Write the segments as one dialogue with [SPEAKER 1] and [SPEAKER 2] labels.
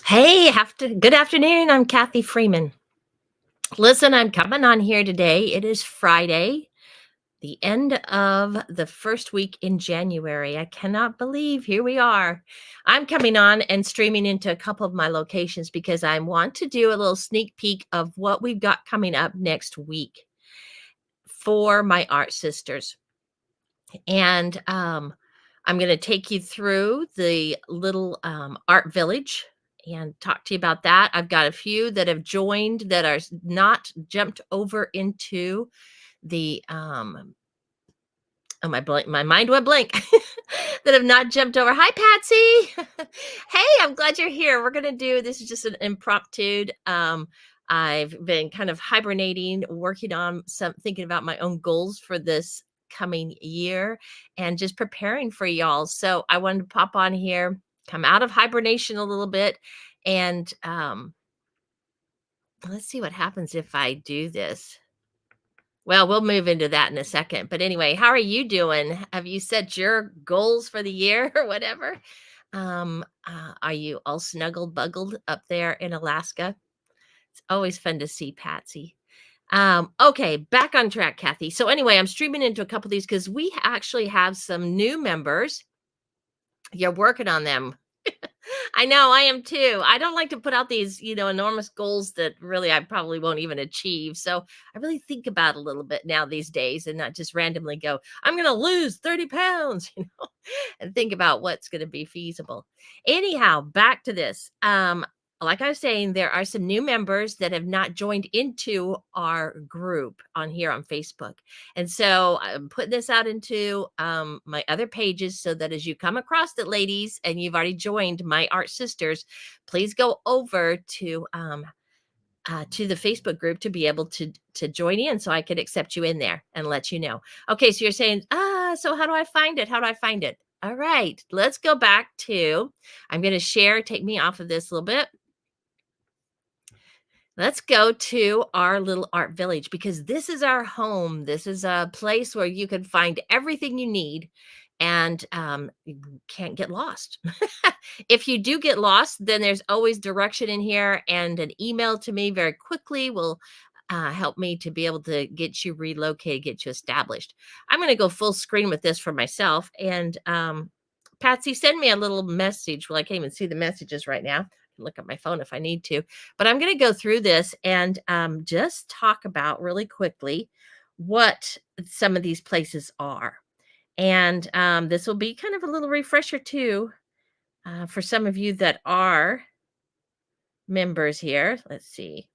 [SPEAKER 1] Hey, good afternoon. I'm Kathy Freeman. Listen, I'm coming on here today. It is Friday, the end of the first week in January. I cannot believe here we are. I'm coming on and streaming into a couple of my locations because I want to do a little sneak peek of what we've got coming up next week for my art sisters. And I'm going to take you through the little art village and talk to you about that. I've got a few that have joined that are not jumped over into the oh my mind went blank that have not jumped over. Hi Patsy. Hey, I'm glad you're here. We're gonna do this is just an impromptu. I've been kind of hibernating, working on some thinking about my own goals for this coming year and just preparing for y'all. So I wanted to pop on here, come out of hibernation a little bit, and let's see what happens if I do this. Well, we'll move into that in a second. But anyway, how are you doing? Have you set your goals for the year or whatever? Are you all snuggled, buggled up there in Alaska? It's always fun to see Patsy. Okay, back on track, Kathy. So anyway, I'm streaming into a couple of these because we actually have some new members. You're working on them. I know, I am too. I don't like to put out these, enormous goals that really I probably won't even achieve. So I really think about a little bit now these days and not just randomly go, I'm going to lose 30 pounds, and think about what's going to be feasible. Anyhow, back to this. Like I was saying, there are some new members that have not joined into our group on here on Facebook. And so I'm putting this out into my other pages so that as you come across it, ladies, and you've already joined my Art Sisters, please go over to the Facebook group to be able to join in so I could accept you in there and let you know. Okay, so you're saying, so how do I find it? How do I find it? All right, let's go back to, I'm going to share, take me off of this a little bit. Let's go to our little art village because this is our home. This is a place where you can find everything you need and you can't get lost. If you do get lost, then there's always direction in here, and an email to me very quickly will help me to be able to get you relocated, get you established. I'm going to go full screen with this for myself. And Patsy, send me a little message. Well, I can't even see the messages right now. Look at my phone if I need to, but I'm going to go through this and just talk about really quickly what some of these places are. And this will be kind of a little refresher too for some of you that are members here. Let's see.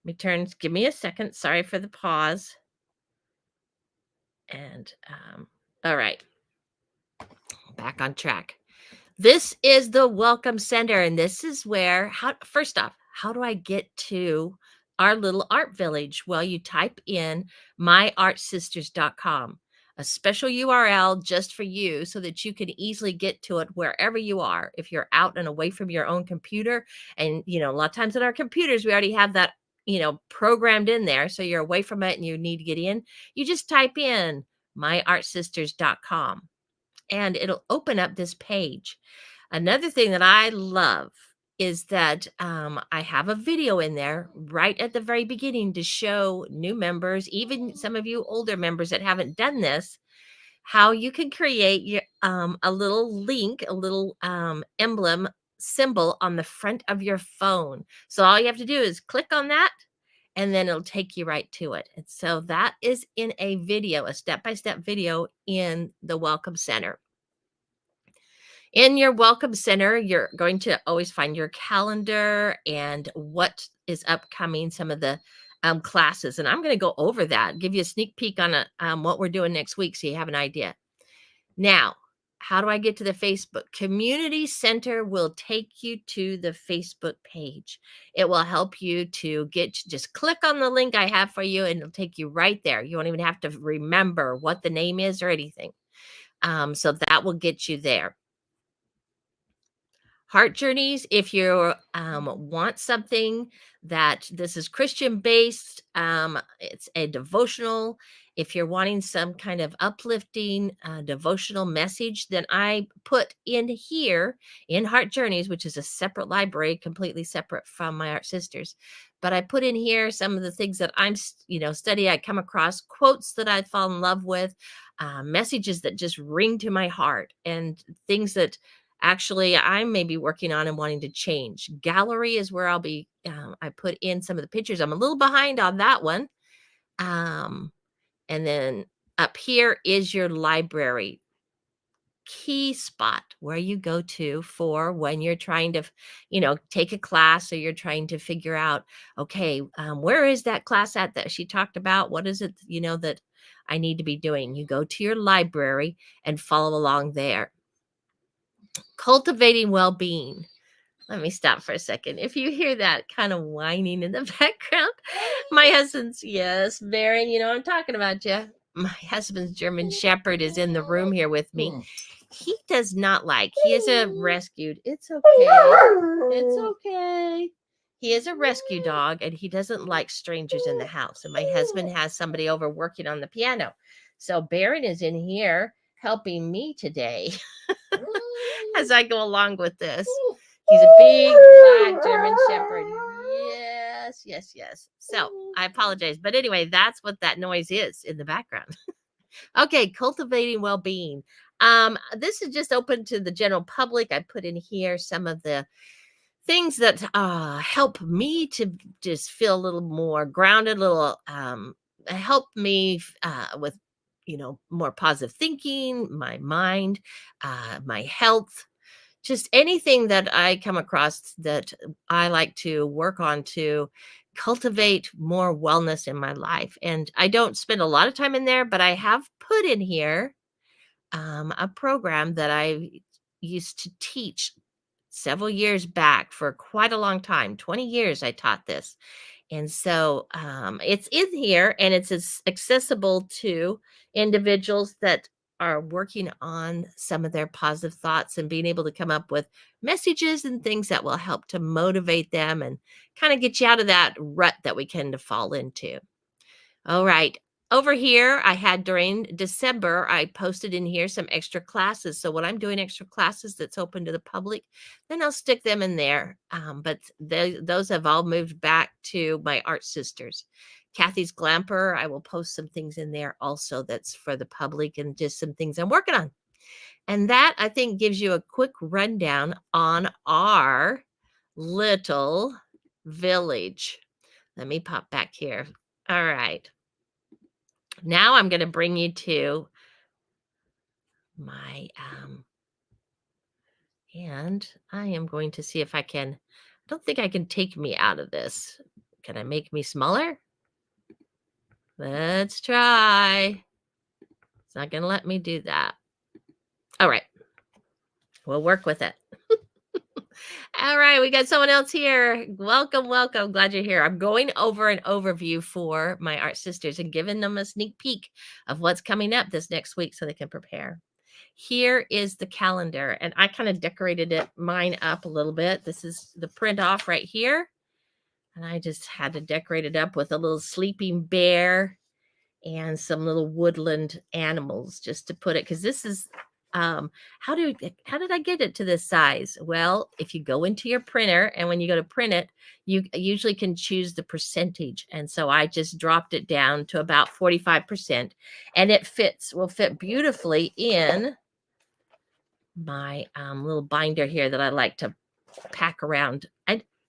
[SPEAKER 1] Let me turn, give me a second. Sorry for the pause. And all right, back on track. This is the Welcome Center, and this is where, first off, how do I get to our little art village? Well, you type in myartsisters.com, a special URL just for you so that you can easily get to it wherever you are. If you're out and away from your own computer, and a lot of times on our computers, we already have that, programmed in there. So you're away from it and you need to get in, you just type in myartsisters.com and it'll open up this page. Another thing that I love is that I have a video in there right at the very beginning to show new members, even some of you older members that haven't done this, how you can create a little link, a little emblem symbol on the front of your phone. So all you have to do is click on that and then it'll take you right to it. And so that is in a video, a step-by-step video in the Welcome Center. In your Welcome Center, you're going to always find your calendar and what is upcoming, some of the classes. And I'm going to go over that, give you a sneak peek on what we're doing next week so you have an idea. Now, how do I get to the Facebook? Community Center will take you to the Facebook page. It will help you to just click on the link I have for you and it'll take you right there. You won't even have to remember what the name is or anything. So that will get you there. Heart Journeys, if you want something that this is Christian based, it's a devotional. If you're wanting some kind of uplifting devotional message, then I put in here in Heart Journeys, which is a separate library, completely separate from my Art Sisters. But I put in here some of the things that I'm, study. I come across quotes that I fall in love with, messages that just ring to my heart, and things that actually I may be working on and wanting to change. Gallery is where I'll be. I put in some of the pictures. I'm a little behind on that one. And then up here is your library key spot where you go to for when you're trying to, take a class, or you're trying to figure out, okay, where is that class at that she talked about? What is it, that I need to be doing? You go to your library and follow along there. Cultivating well-being. Let me stop for a second. If you hear that kind of whining in the background, my husband's, yes, Baron, I'm talking about you. My husband's German Shepherd is in the room here with me. He does not like, he is a rescued. It's okay. It's okay. He is a rescue dog, and he doesn't like strangers in the house. And my husband has somebody over working on the piano. So Baron is in here helping me today as I go along with this. He's a big black German Shepherd. Yes, yes, yes. So I apologize. But anyway, that's what that noise is in the background. Okay, cultivating well-being. This is just open to the general public. I put in here some of the things that help me to just feel a little more grounded, help me with, more positive thinking, my mind, my health, just anything that I come across that I like to work on to cultivate more wellness in my life. And I don't spend a lot of time in there, but I have put in here a program that I used to teach several years back for quite a long time. 20 years I taught this. And so it's in here, and it's accessible to individuals that are working on some of their positive thoughts and being able to come up with messages and things that will help to motivate them and kind of get you out of that rut that we tend to fall into. All right. Over here, I had during December, I posted in here some extra classes. So when I'm doing extra classes that's open to the public, then I'll stick them in there. But those have all moved back to my Art Sisters. Kathy's Glamper, I will post some things in there also that's for the public, and just some things I'm working on. And that, I think, gives you a quick rundown on our little village. Let me pop back here. All right. Now I'm going to bring you to my, and I am going to see if I can, I don't think I can take me out of this. Can I make me smaller? Let's try. It's not going to let me do that. All right. We'll work with it. All right, we got someone else here. Welcome, welcome. Glad you're here. I'm going over an overview for my Art Sisters and giving them a sneak peek of what's coming up this next week so they can prepare. Here is the calendar, and I kind of decorated mine up a little bit. This is the print off right here, and I just had to decorate it up with a little sleeping bear and some little woodland animals just to put it, because this is how did I get it to this size? Well, if you go into your printer, and when you go to print it, you usually can choose the percentage. And so I just dropped it down to about 45%, and it will fit beautifully in my little binder here that I like to pack around.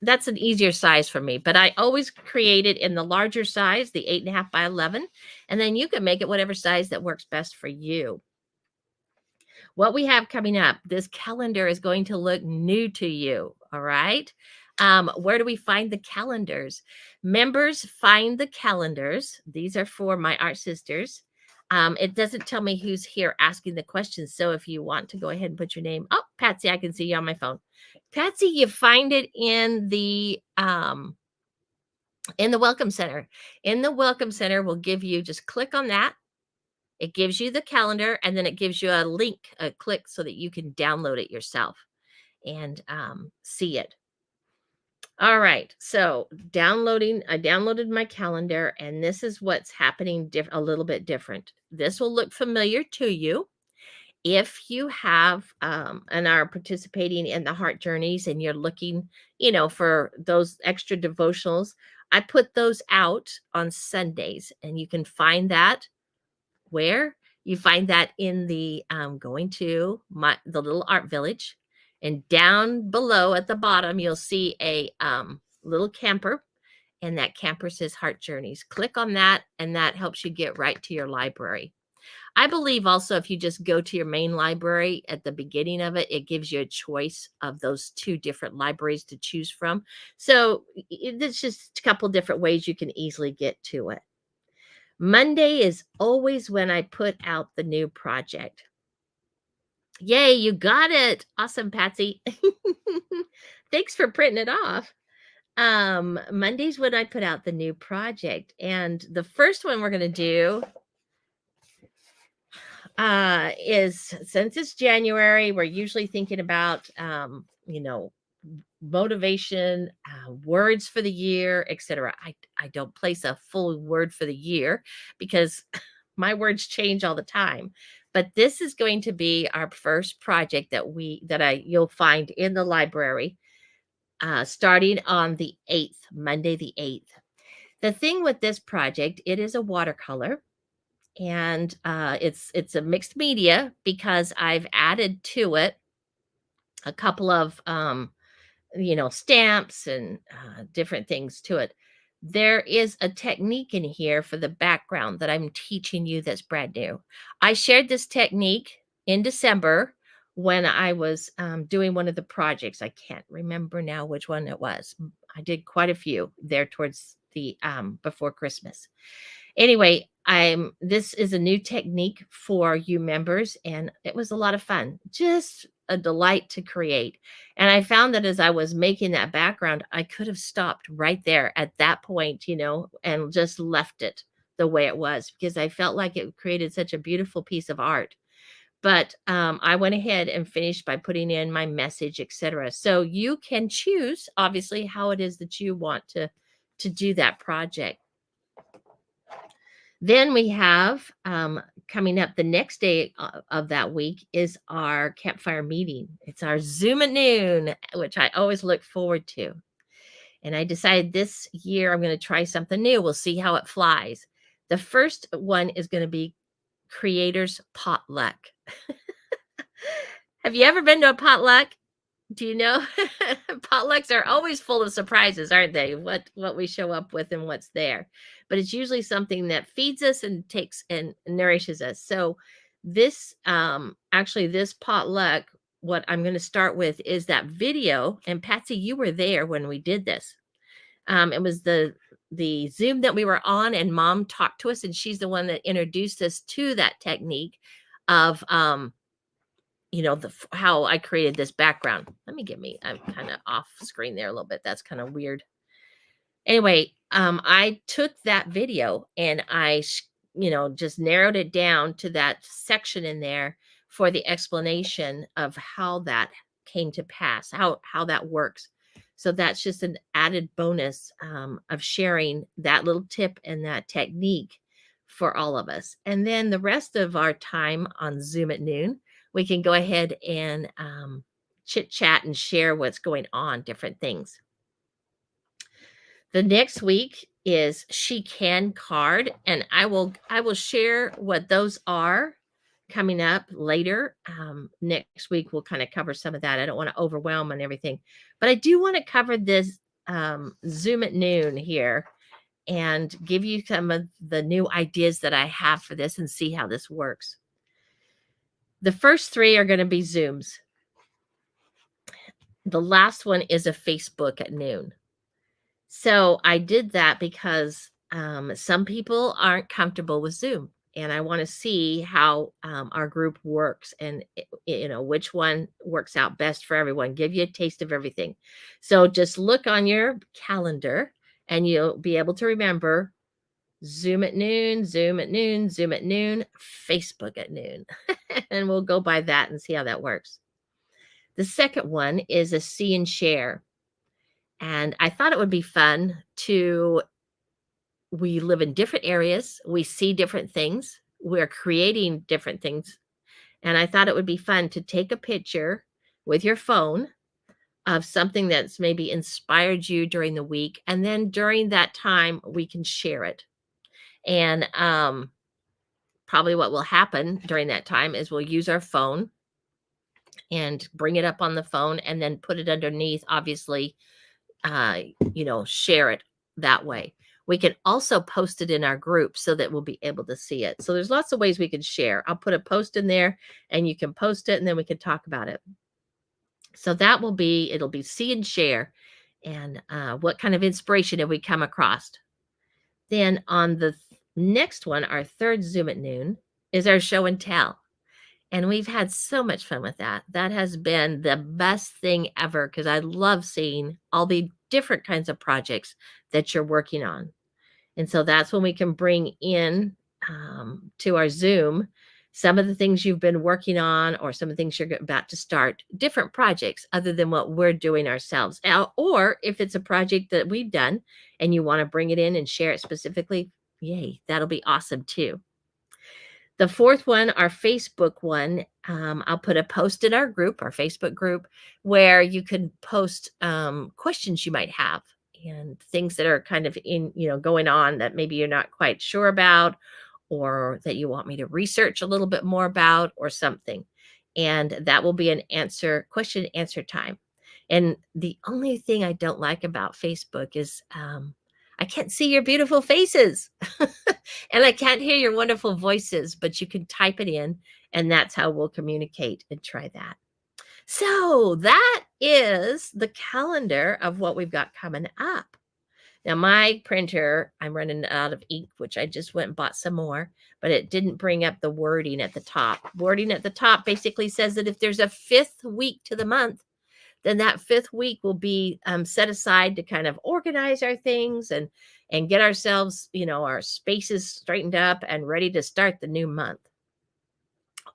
[SPEAKER 1] That's an easier size for me, but I always create it in the larger size, the 8.5 by 11, and then you can make it whatever size that works best for you. What we have coming up, this calendar is going to look new to you. All right. Where do we find the calendars? Members find the calendars. These are for my Art Sisters. It doesn't tell me who's here asking the questions. So if you want to go ahead and put your name. Oh, Patsy, I can see you on my phone. Patsy, you find it in the Welcome Center. In the Welcome Center, we'll give you, just click on that. It gives you the calendar, and then it gives you a link, a click, so that you can download it yourself. and see it. All right, so I downloaded my calendar, and this is what's happening a little bit different. This will look familiar to you if you have and are participating in the Heart Journeys, and you're looking, for those extra devotionals. I put those out on Sundays, and you can find that where you find that in the going to the little art village, and down below at the bottom you'll see a little camper, and that camper says Heart Journeys. Click on that, and that helps you get right to your library. I believe also if you just go to your main library at the beginning of it, it gives you a choice of those 2 different libraries to choose from. So it's just a couple different ways you can easily get to it. Monday is always when I put out the new project. Yay, you got it. Awesome, Patsy. Thanks for printing it off. Monday's when I put out the new project. And the first one we're going to do is, since it's January, we're usually thinking about, motivation, words for the year, etc. I don't place a full word for the year because my words change all the time. But this is going to be our first project you'll find in the library, starting on the 8th, Monday the 8th. The thing with this project, it is a watercolor, and it's a mixed media because I've added to it a couple of stamps and different things to it. There is a technique in here for the background that I'm teaching you that's brand new. I shared this technique in December when I was doing one of the projects. I can't remember now which one it was. I did quite a few there towards the before Christmas. Anyway, this is a new technique for you members, and it was a lot of fun. Just a delight to create. And I found that as I was making that background, I could have stopped right there at that point, and just left it the way it was, because I felt like it created such a beautiful piece of art. But I went ahead and finished by putting in my message, etc. So you can choose, obviously, how it is that you want to do that project. Then we have coming up the next day of that week is our campfire meeting. It's our Zoom at noon, which I always look forward to. And I decided this year I'm going to try something new. We'll see how it flies. The first one is going to be Creators Potluck. Have you ever been to a potluck? Do you know? Potlucks are always full of surprises, aren't they? What we show up with and what's there. But it's usually something that feeds us and takes and nourishes us. So this this potluck, what I'm going to start with is that video. And Patsy, you were there when we did this. It was the Zoom that we were on, and Mom talked to us, and she's the one that introduced us to that technique of how I created this background. I'm kind of off screen there a little bit. That's kind of weird. Anyway, I took that video and I, just narrowed it down to that section in there for the explanation of how that came to pass, how that works. So that's just an added bonus of sharing that little tip and that technique for all of us. And then the rest of our time on Zoom at noon, we can go ahead and chit chat and share what's going on, different things. The next week is She Can card, and I will share what those are coming up later. Next week we'll kind of cover some of that. I don't want to overwhelm and everything, but I do want to cover this Zoom at noon here and give you some of the new ideas that I have for this and see how this works. The first 3 are going to be Zooms. The last one is a Facebook at noon. So I did that because some people aren't comfortable with Zoom, and I want to see how our group works, and which one works out best for everyone. Give you a taste of everything. So just look on your calendar, and you'll be able to remember Zoom at noon, Zoom at noon, Zoom at noon, Facebook at noon. And we'll go by that and see how that works. The second one is a see and share. And I thought it would be fun to we live in different areas, we see different things, we're creating different things. And I thought it would be fun to take a picture with your phone of something that's maybe inspired you during the week. And then during that time, we can share it. And probably what will happen during that time is we'll use our phone and bring it up on the phone and then put it underneath, obviously, uh, share it that way. We can also post it in our group so that we'll be able to see it. So there's lots of ways we can share. I'll put a post in there and you can post it and then we can talk about it. So it'll be see and share and what kind of inspiration have we come across. Then on the next one, our third Zoom at noon is our show and tell. And we've had so much fun with that. That has been the best thing ever because I love seeing all the different kinds of projects that you're working on. And so that's when we can bring in to our Zoom some of the things you've been working on or some of the things you're about to start, different projects other than what we're doing ourselves. Or if it's a project that we've done and you want to bring it in and share it specifically, yay, that'll be awesome too. The fourth one, our Facebook one, I'll put a post in our group, our Facebook group, where you can post questions you might have and things that are kind of going on that maybe you're not quite sure about or that you want me to research a little bit more about or something. And that will be an question and answer time. And the only thing I don't like about Facebook is I can't see your beautiful faces and I can't hear your wonderful voices, but you can type it in and that's how we'll communicate and try that. So that is the calendar of what we've got coming up. Now, my printer, I'm running out of ink, which I just went and bought some more, but it didn't bring up the wording at the top. Wording at the top basically says that if there's a fifth week to the month, then that fifth week will be set aside to kind of organize our things and get ourselves, our spaces straightened up and ready to start the new month.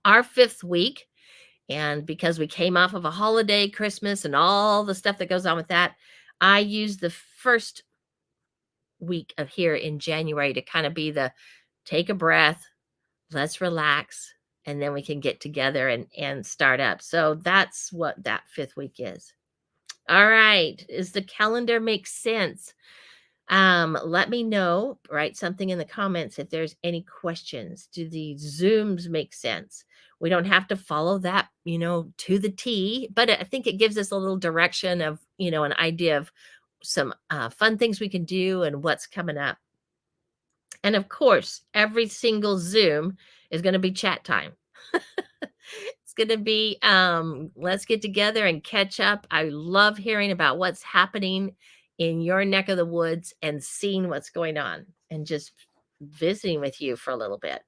[SPEAKER 1] Our fifth week, and because we came off of a holiday, Christmas, and all the stuff that goes on with that, I use the first week of here in January to kind of be the take a breath, let's relax, and then we can get together and start up. So that's what that fifth week is. All right. Does the calendar make sense? Let me know. Write something in the comments if there's any questions. Do the Zooms make sense? We don't have to follow that, to the T, but I think it gives us a little direction of, an idea of some fun things we can do and what's coming up. And of course, every single Zoom is going to be chat time. It's going to be let's get together and catch up. I love hearing about what's happening in your neck of the woods and seeing what's going on and just visiting with you for a little bit.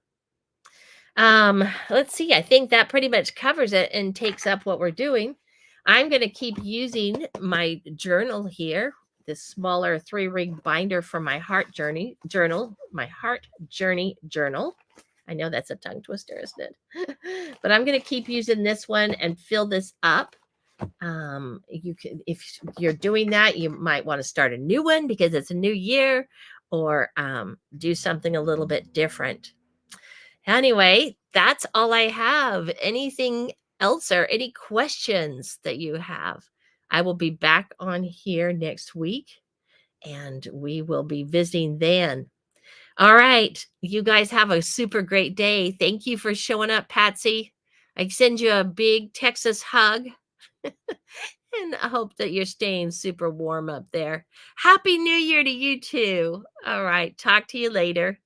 [SPEAKER 1] Let's see. I think that pretty much covers it and takes up what we're doing. I'm going to keep using my journal here, this smaller 3-ring binder from my Heart Journey journal. I know that's a tongue twister, isn't it? But I'm going to keep using this one and fill this up. You can, if you're doing that, you might want to start a new one because it's a new year, or do something a little bit different. Anyway, that's all I have. Anything else or any questions that you have? I will be back on here next week and we will be visiting then. All right. You guys have a super great day. Thank you for showing up, Patsy. I send you a big Texas hug. And I hope that you're staying super warm up there. Happy New Year to you too. All right. Talk to you later.